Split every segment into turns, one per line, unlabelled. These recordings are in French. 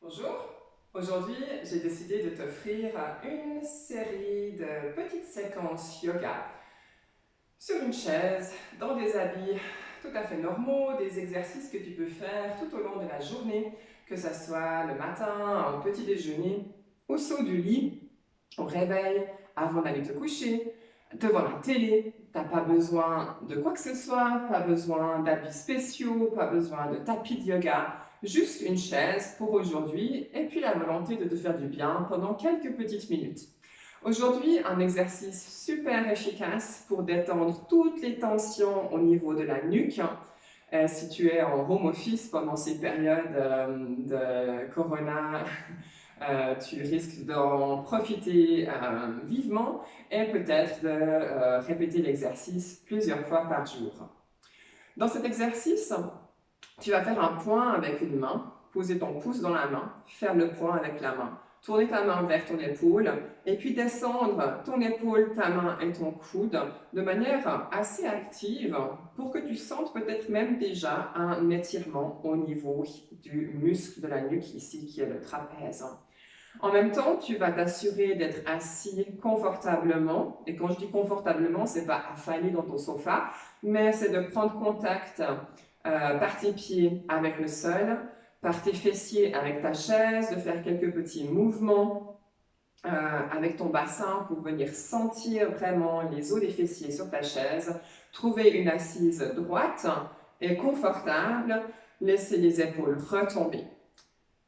Bonjour, aujourd'hui j'ai décidé de t'offrir une série de petites séquences yoga sur une chaise, dans des habits tout à fait normaux, des exercices que tu peux faire tout au long de la journée, que ce soit le matin, au petit déjeuner, au saut du lit, au réveil, avant d'aller te coucher, devant la télé. T'as pas besoin de quoi que ce soit, pas besoin d'habits spéciaux, pas besoin de tapis de yoga, juste une chaise pour aujourd'hui et puis la volonté de te faire du bien pendant quelques petites minutes. Aujourd'hui, un exercice super efficace pour détendre toutes les tensions au niveau de la nuque. Si tu es en home office pendant ces périodes de corona, tu risques d'en profiter vivement et peut-être de répéter l'exercice plusieurs fois par jour. Dans cet exercice, tu vas faire un point avec une main, poser ton pouce dans la main, faire le point avec la main, tourner ta main vers ton épaule et puis descendre ton épaule, ta main et ton coude de manière assez active pour que tu sentes peut-être même déjà un étirement au niveau du muscle de la nuque ici qui est le trapèze. En même temps, tu vas t'assurer d'être assis confortablement. Et quand je dis confortablement, c'est pas affalé dans ton sofa, mais c'est de prendre contact par tes pieds avec le sol, par tes fessiers avec ta chaise, de faire quelques petits mouvements avec ton bassin pour venir sentir vraiment les os des fessiers sur ta chaise. Trouver une assise droite et confortable. Laisser les épaules retomber.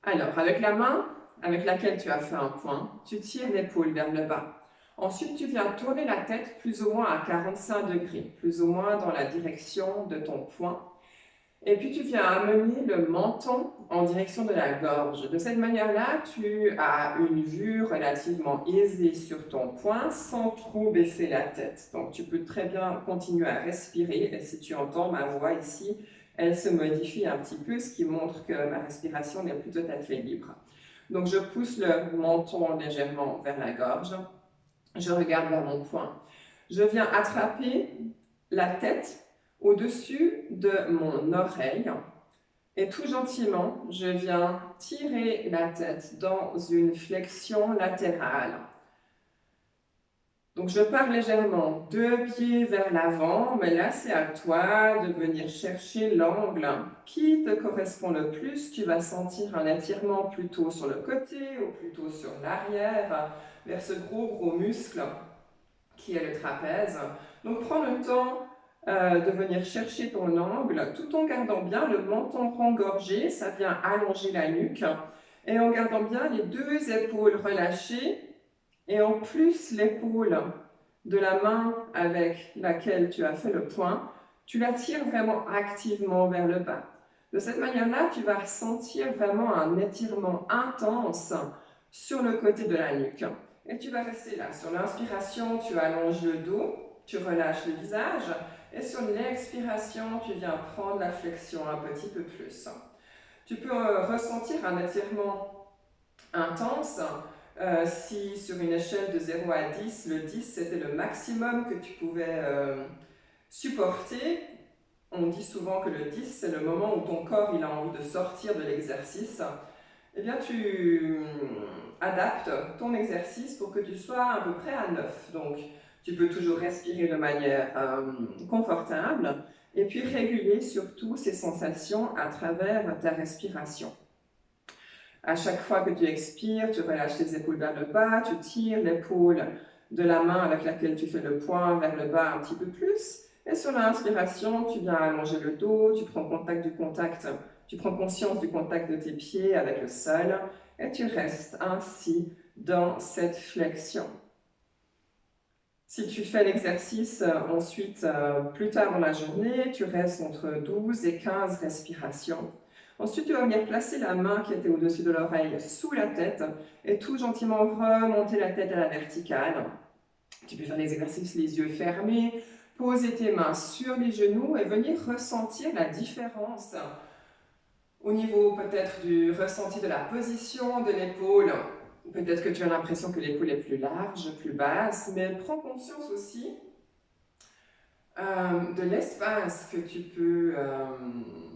Alors, avec la main avec laquelle tu as fait un point, tu tires l'épaule vers le bas. Ensuite, tu viens tourner la tête plus ou moins à 45 degrés, plus ou moins dans la direction de ton point. Et puis, tu viens amener le menton en direction de la gorge. De cette manière-là, tu as une vue relativement aisée sur ton point sans trop baisser la tête. Donc, tu peux très bien continuer à respirer. Et si tu entends ma voix ici, elle se modifie un petit peu, ce qui montre que ma respiration n'est plus tout à fait libre. Donc, je pousse le menton légèrement vers la gorge. Je regarde vers mon point. Je viens attraper la tête au-dessus de mon oreille et tout gentiment, je viens tirer la tête dans une flexion latérale. Donc, je pars légèrement, 2 pieds vers l'avant, mais là, c'est à toi de venir chercher l'angle qui te correspond le plus. Tu vas sentir un étirement plutôt sur le côté ou plutôt sur l'arrière, vers ce gros muscle qui est le trapèze. Donc, prends le temps de venir chercher ton angle, tout en gardant bien le menton rengorgé, ça vient allonger la nuque, et en gardant bien les 2 épaules relâchées, et en plus l'épaule de la main avec laquelle tu as fait le point, tu la tires vraiment activement vers le bas. De cette manière-là, tu vas ressentir vraiment un étirement intense sur le côté de la nuque. Et tu vas rester là. Sur l'inspiration, tu allonges le dos, tu relâches le visage. Et sur l'expiration, tu viens prendre la flexion un petit peu plus. Tu peux ressentir un étirement intense. Si sur une échelle de 0 à 10, le 10 c'était le maximum que tu pouvais supporter, on dit souvent que le 10 c'est le moment où ton corps il a envie de sortir de l'exercice, eh bien tu adaptes ton exercice pour que tu sois à peu près à 9. Donc tu peux toujours respirer de manière confortable et puis réguler surtout ces sensations à travers ta respiration. À chaque fois que tu expires, tu relâches tes épaules vers le bas, tu tires l'épaule de la main avec laquelle tu fais le point vers le bas un petit peu plus. Et sur l'inspiration, tu viens allonger le dos, tu prends tu prends conscience du contact de tes pieds avec le sol et tu restes ainsi dans cette flexion. Si tu fais l'exercice ensuite plus tard dans la journée, tu restes entre 12 et 15 respirations. Ensuite, tu vas venir placer la main qui était au-dessus de l'oreille sous la tête et tout gentiment remonter la tête à la verticale. Tu peux faire des exercices les yeux fermés, poser tes mains sur les genoux et venir ressentir la différence au niveau peut-être du ressenti de la position de l'épaule. Peut-être que tu as l'impression que l'épaule est plus large, plus basse, mais prends conscience aussi de l'espace que tu peux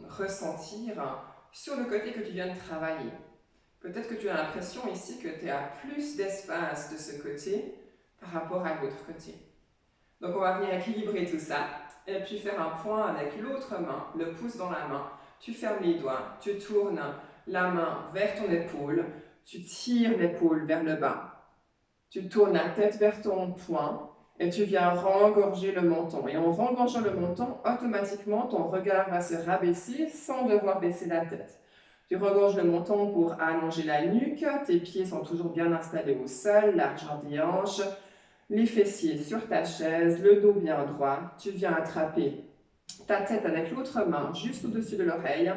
ressentir sur le côté que tu viens de travailler. Peut-être que tu as l'impression ici que tu as plus d'espace de ce côté par rapport à l'autre côté. Donc on va venir équilibrer tout ça et puis faire un point avec l'autre main, le pouce dans la main. Tu fermes les doigts, tu tournes la main vers ton épaule, tu tires l'épaule vers le bas. Tu tournes la tête vers ton poing et tu viens rengorger le menton. Et en rengorgeant le menton, automatiquement, ton regard va se rabaisser sans devoir baisser la tête. Tu regorges le menton pour allonger la nuque. Tes pieds sont toujours bien installés au sol, largeur des hanches, les fessiers sur ta chaise, le dos bien droit. Tu viens attraper ta tête avec l'autre main juste au-dessus de l'oreille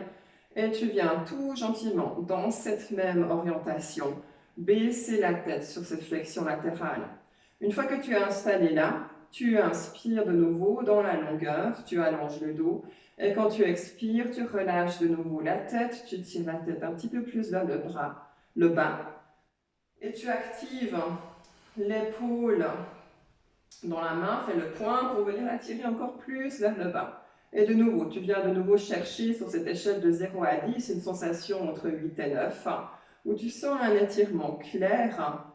et tu viens tout gentiment dans cette même orientation baisser la tête sur cette flexion latérale. Une fois que tu es installé là, tu inspires de nouveau dans la longueur, tu allonges le dos et quand tu expires, tu relâches de nouveau la tête, tu tires la tête un petit peu plus vers le bas et tu actives l'épaule dans la main, fais le point pour venir la tirer encore plus vers le bas. Et de nouveau, tu viens de nouveau chercher sur cette échelle de 0 à 10 une sensation entre 8 et 9, où tu sens un étirement clair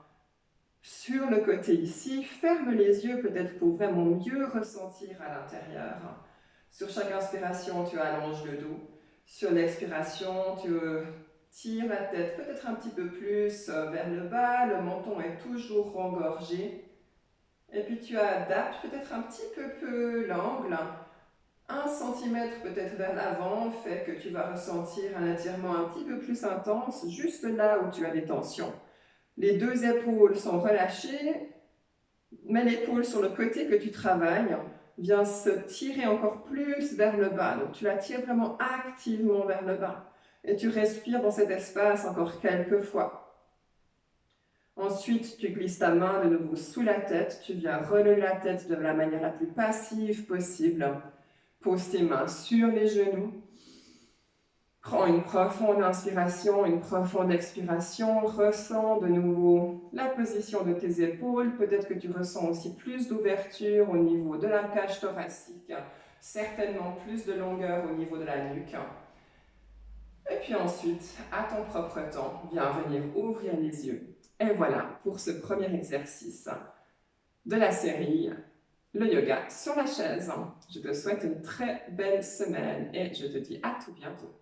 sur le côté ici. Ferme les yeux peut-être pour vraiment mieux ressentir à l'intérieur. Sur chaque inspiration, tu allonges le dos. Sur l'expiration, tu tires la tête peut-être un petit peu plus vers le bas. Le menton est toujours rengorgé. Et puis tu adaptes peut-être un petit peu l'angle. 1 cm peut-être vers l'avant fait que tu vas ressentir un étirement un petit peu plus intense, juste là où tu as des tensions. Les 2 épaules sont relâchées, mais l'épaule sur le côté que tu travailles vient se tirer encore plus vers le bas. Donc tu la tires vraiment activement vers le bas. Et tu respires dans cet espace encore quelques fois. Ensuite, tu glisses ta main de nouveau sous la tête. Tu viens relever la tête de la manière la plus passive possible. Pose tes mains sur les genoux. Prends une profonde inspiration, une profonde expiration. Ressens de nouveau la position de tes épaules. Peut-être que tu ressens aussi plus d'ouverture au niveau de la cage thoracique. Certainement plus de longueur au niveau de la nuque. Et puis ensuite, à ton propre temps, viens venir ouvrir les yeux. Et voilà pour ce premier exercice de la série le yoga sur la chaise. Je te souhaite une très belle semaine et je te dis à tout bientôt.